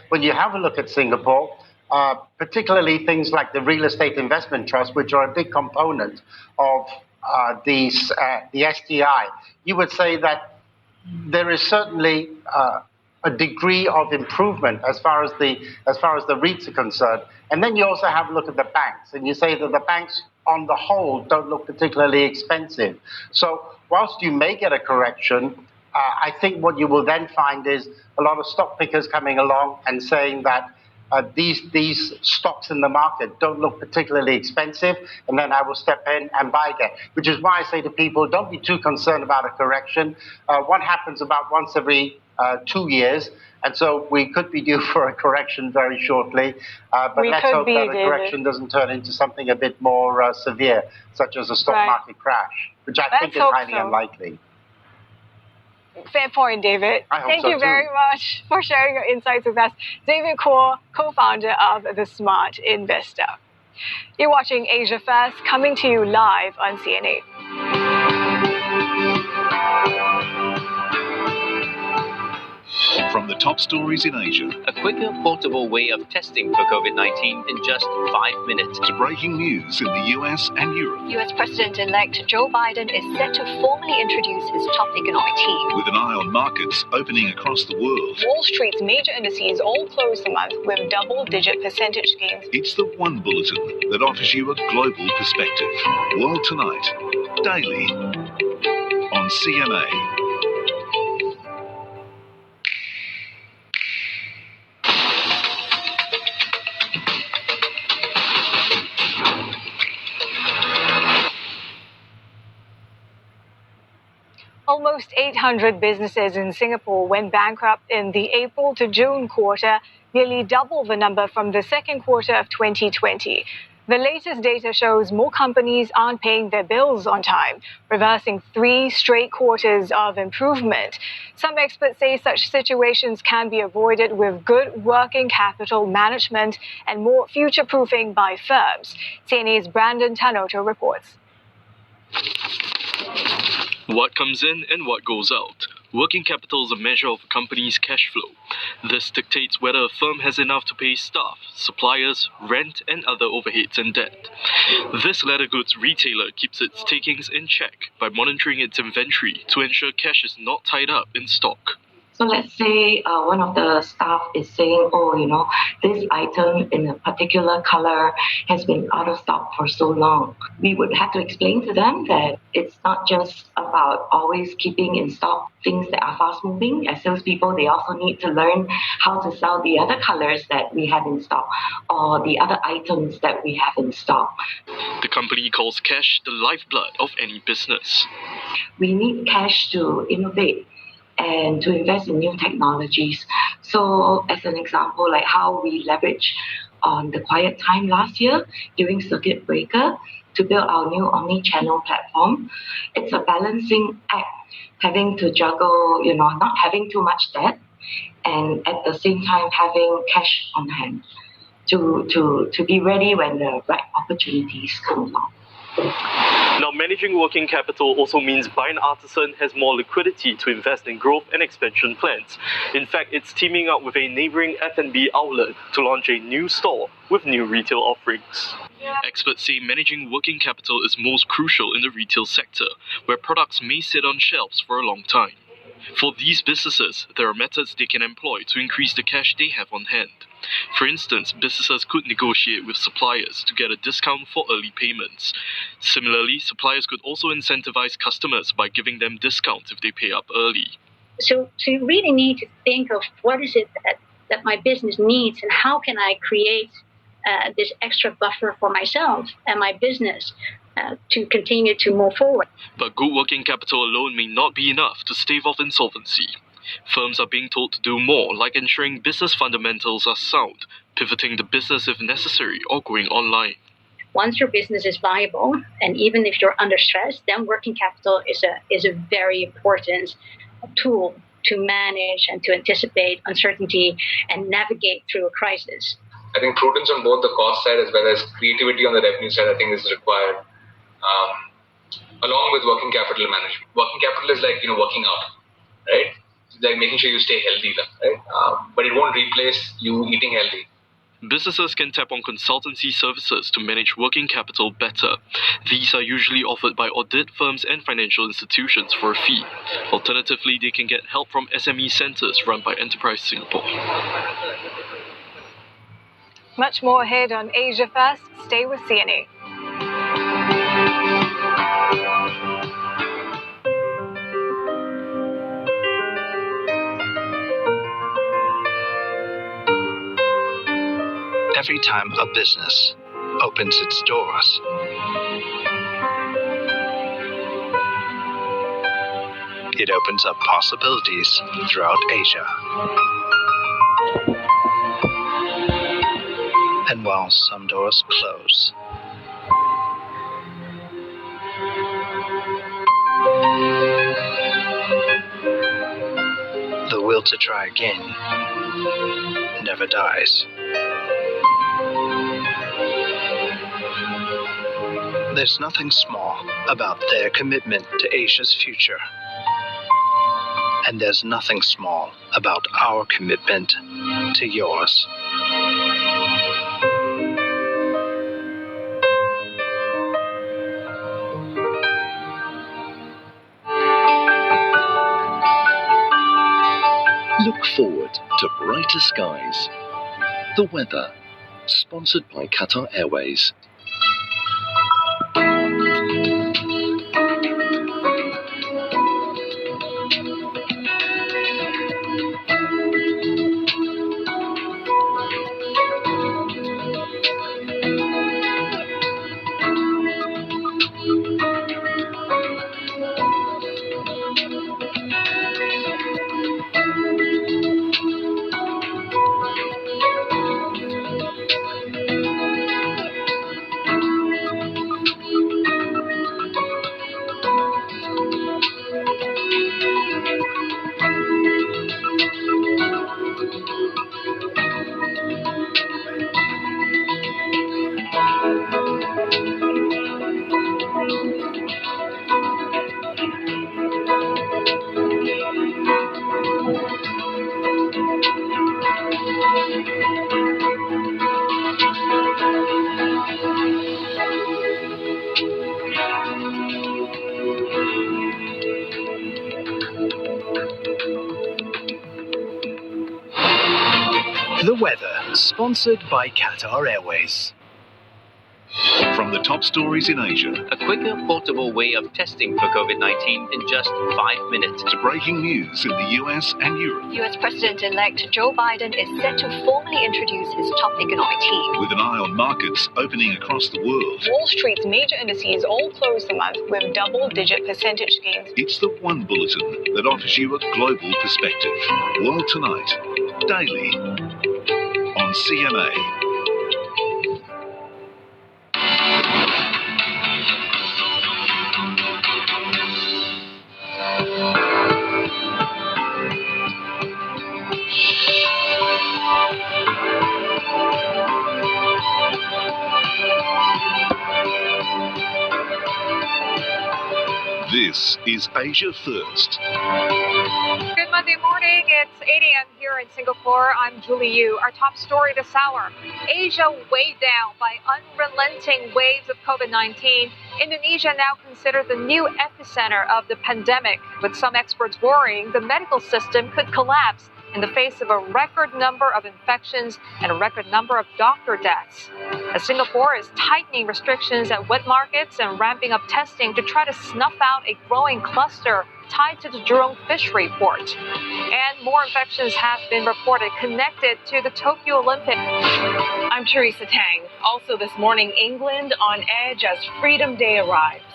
when you have a look at Singapore, particularly things like the real estate investment trust, which are a big component of the STI, you would say that there is certainly a degree of improvement as far as the REITs are concerned. And then you also have a look at the banks, and you say that the banks on the whole don't look particularly expensive. So whilst you may get a correction, I think what you will then find is a lot of stock pickers coming along and saying that these stocks in the market don't look particularly expensive, and then I will step in and buy again, which is why I say to people, don't be too concerned about a correction. One happens about once every 2 years, and so we could be due for a correction very shortly, but let's hope that a correction doesn't turn into something a bit more severe, such as a stock market crash, which I think is highly unlikely. Fair point, David. Thank you very much for sharing your insights with us. David Kuo, co-founder of The Smart Investor. You're watching Asia First, coming to you live on CNA. From the top stories in Asia, a quicker, portable way of testing for COVID-19 in just 5 minutes, to breaking news in the US and Europe. US President-elect Joe Biden is set to formally introduce his top economic team. With an eye on markets opening across the world. Wall Street's major indices all closed the month with double-digit percentage gains. It's the one bulletin that offers you a global perspective. World Tonight, daily, on CNA. Almost 800 businesses in Singapore went bankrupt in the April to June quarter, nearly double the number from the second quarter of 2020. The latest data shows more companies aren't paying their bills on time, reversing 3 straight quarters of improvement. Some experts say such situations can be avoided with good working capital management and more future-proofing by firms. CNA's Brandon Tanoto reports. What comes in and what goes out. Working capital is a measure of a company's cash flow. This dictates whether a firm has enough to pay staff, suppliers, rent, and other overheads and debt. This leather goods retailer keeps its takings in check by monitoring its inventory to ensure cash is not tied up in stock. So let's say one of the staff is saying, this item in a particular color has been out of stock for so long. We would have to explain to them that it's not just about always keeping in stock things that are fast moving. As salespeople, they also need to learn how to sell the other colors that we have in stock or the other items that we have in stock. The company calls cash the lifeblood of any business. We need cash to innovate and to invest in new technologies. So as an example, like how we leverage on the quiet time last year during circuit breaker to build our new omni-channel platform. It's a balancing act, having to juggle, not having too much debt and at the same time having cash on hand to be ready when the right opportunities come along. Now, managing working capital also means Byne Artisan has more liquidity to invest in growth and expansion plans. In fact, it's teaming up with a neighbouring F&B outlet to launch a new store with new retail offerings. Experts say managing working capital is most crucial in the retail sector, where products may sit on shelves for a long time. For these businesses, there are methods they can employ to increase the cash they have on hand. For instance, businesses could negotiate with suppliers to get a discount for early payments. Similarly, suppliers could also incentivize customers by giving them discounts if they pay up early. So you really need to think of what is it that my business needs and how can I create this extra buffer for myself and my business to continue to move forward. But good working capital alone may not be enough to stave off insolvency. Firms are being told to do more, like ensuring business fundamentals are sound, pivoting the business if necessary, or going online. Once your business is viable, and even if you're under stress, then working capital is a very important tool to manage and to anticipate uncertainty and navigate through a crisis. I think prudence on both the cost side as well as creativity on the revenue side, I think is required, along with working capital management. Working capital is like, working out, right? like making sure you stay healthy, right? But it won't replace you eating healthy. Businesses can tap on consultancy services to manage working capital better. These are usually offered by audit firms and financial institutions for a fee. Alternatively, they can get help from SME centers run by Enterprise Singapore. Much more ahead on Asia First. Stay with CNA. Every time a business opens its doors, it opens up possibilities throughout Asia. And while some doors close, the will to try again never dies. There's nothing small about their commitment to Asia's future. And there's nothing small about our commitment to yours. Look forward to brighter skies. The weather, sponsored by Qatar Airways. The weather, sponsored by Qatar Airways. From the top stories in Asia A quicker, portable way of testing for COVID-19 in just 5 minutes. to breaking news in the US and Europe, US President-elect Joe Biden is set to formally introduce his top economic team. with an eye on markets opening across the world. Wall Street's major indices all closed the month with double-digit percentage gains. It's the one bulletin that offers you a global perspective. World Tonight, daily, on CNA. This is Asia First. Good Monday morning. It's 8 a.m. here in Singapore. I'm Julie Yu. Our top story this hour. Asia weighed down by unrelenting waves of COVID-19. Indonesia now considered the new epicenter of the pandemic, with some experts worrying the medical system could collapse in the face of a record number of infections and a record number of doctor deaths. As Singapore is tightening restrictions at wet markets and ramping up testing to try to snuff out a growing cluster tied to the Jurong fishery port. And more infections have been reported connected to the Tokyo Olympics. I'm Teresa Tang. Also this morning, England on edge as Freedom Day arrives.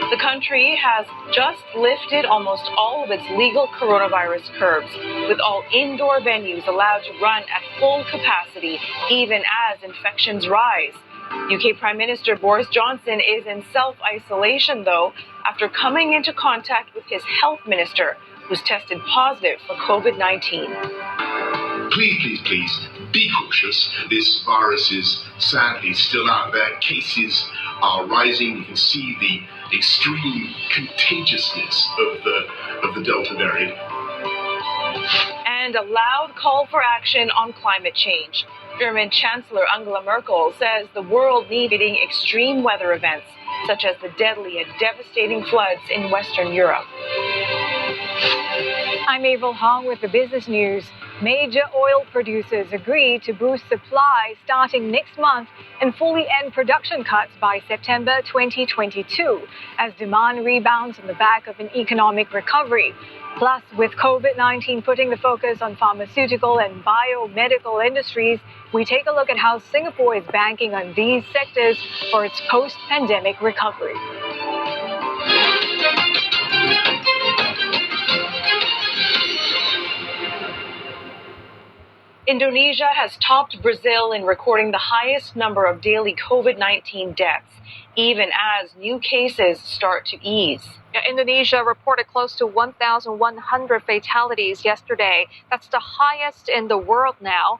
The country has just lifted almost all of its legal coronavirus curbs, with all indoor venues allowed to run at full capacity, even as infections rise. UK Prime Minister Boris Johnson is in self-isolation, though, after coming into contact with his health minister, who's tested positive for COVID-19. Please, be cautious. This virus is sadly still out there. Cases are rising. You can see the extreme contagiousness of the Delta variant. And a loud call for action on climate change. German Chancellor Angela Merkel says the world needing extreme weather events, such as the deadly and devastating floods in Western Europe. I'm Avril Hong with the business news. Major oil producers agree to boost supply starting next month and fully end production cuts by September 2022 as demand rebounds on the back of an economic recovery. Plus, with COVID-19 putting the focus on pharmaceutical and biomedical industries, we take a look at how Singapore is banking on these sectors for its post-pandemic recovery. Indonesia has topped Brazil in recording the highest number of daily COVID-19 deaths, even as new cases start to ease. Indonesia reported close to 1,100 fatalities yesterday. That's the highest in the world now.